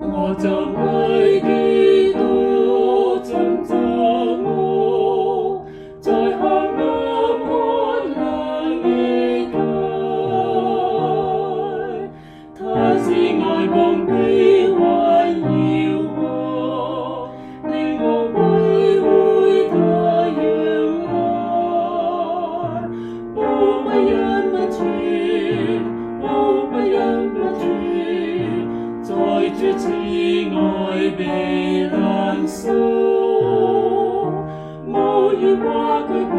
我就為基督尋找我，在黑暗寒冷的街，他是愛光的環繞我，令我歸回他陽來，寶貴人物處，寶貴人物處。在主慈愛被攔鎖，無憂或懼怕，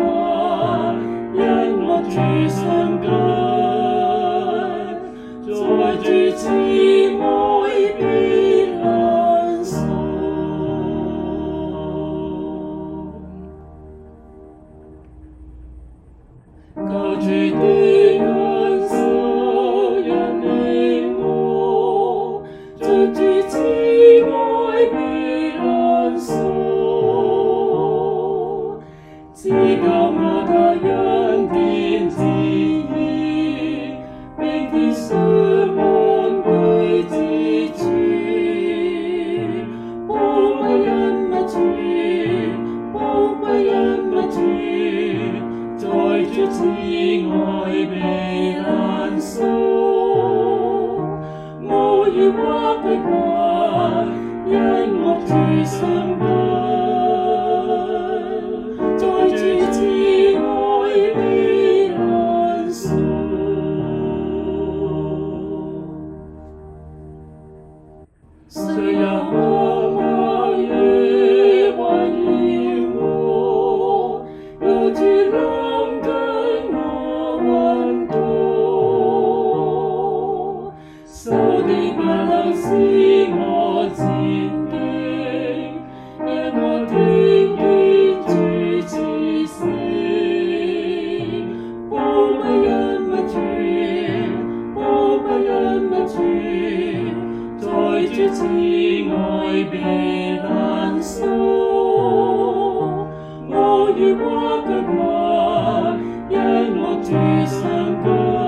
因我主相近。在主慈愛被攔鎖。救主的恩手引領我，在主慈愛被攔鎖，只教我他恩典旨意，並貼上安居之處，寶貴人物處，寶貴人物處。在主慈愛被攔鎖，無憂或懼怕，因我主相近。在主慈愛被攔鎖。雖有黑夜環繞我，有主臨近我溫度，仇敵不能使我戰兢，因我聽見主此聲，寶貴人物處，寶貴人物處。在主慈愛被攔鎖，無憂或懼怕，因我主相近。